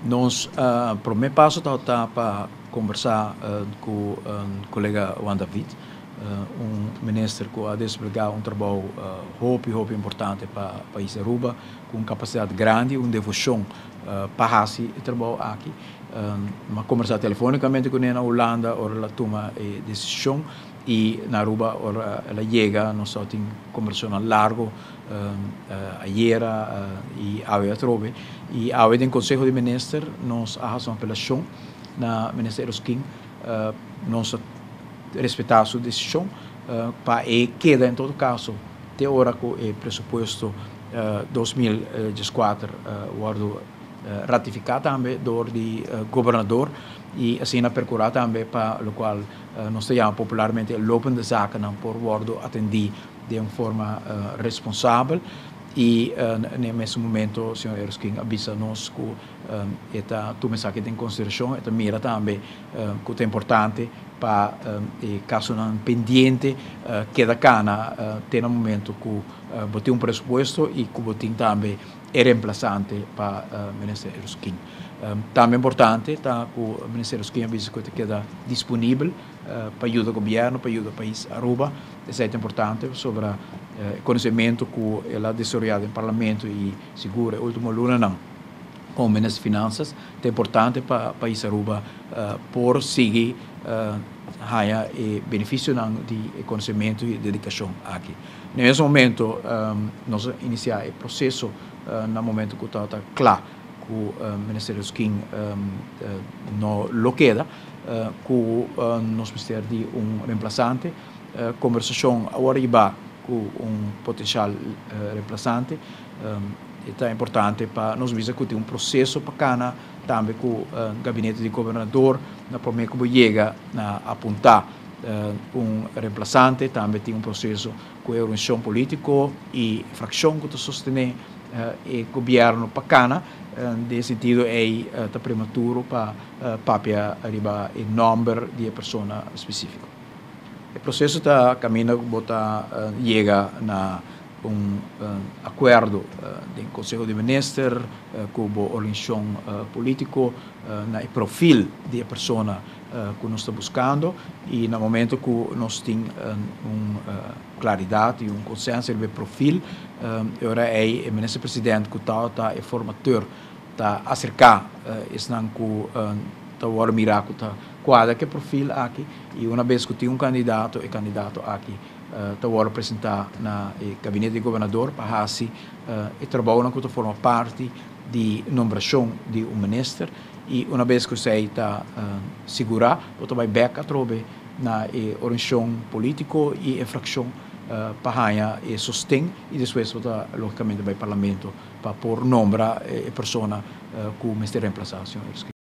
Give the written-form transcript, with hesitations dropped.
Nós, para o meu passo, está para conversar com o colega Juan David, ministro que ha desbrigado trabalho muito importante para o país de Aruba, com capacidade grande, devoção para esse trabalho aqui. Uma conversa telefonicamente com ele na Holanda, ora ela toma decisão e na Aruba ora ela chega, nós só tem conversação largo ayer e hoje trove e hoje no Conselho de Ministros nós fazemos uma apelação na Ministério Skin nós respeitar a sua decisão para queda em todo caso teórico e pressuposto 2014 guardo ratificado também do governador e assim na percurar também para o qual nós chamamos popularmente lopende zaken por guardo atender de uma forma responsável e nesse momento o senhor Erskine avisa nós que esta toma isso aqui em consideração, esta mira também que é importante para caso não pendente que da cana tem um momento que botem pressuposto e que botem também é reemplazante para o Ministério Erskine. Também importante tá que o Ministério Erskine avisa que queda disponível para ajudar o governo, para ajudar o país Aruba. Isso é importante sobre conhecimento que ela desarrollado no Parlamento e segura último luna não com o Ministério das Finanças é importante para o país Aruba por seguir haya benefício de conhecimento e dedicação aqui. Nesse momento nós iniciamos o processo no momento que está claro que o Ministério Skin não lo queda que nós precisamos de reemplazante conversação agora vai com potencial reemplazante é importante para nós visar que tem processo para cana também com o gabinete de governador na primeira que chega a apontar reemplazante também tem processo com a organização política e fração que sostém o governo para cana nesse sentido é prematuro para arribar o número de pessoas específico. O processo está caminhando para chega na acordo do Conselho de Ministros com a organização política no perfil de pessoa que nós estamos buscando e no momento que nós temos claridade e consenso sobre o perfil agora é o ministro presidente que está o formador está acercar esse não que está agora mirar que está quadra que perfil aqui e uma vez que tem candidato aqui está agora apresentar na gabinete de governador para assim e trabalho que forma parte de nomeação de ministro e uma vez que você está segurar você vai back a trobe na organização política e a fração para ganhar e sostém e depois você logicamente vai ao parlamento para por nombrar a pessoa que o ministério reemplaçar, senhor.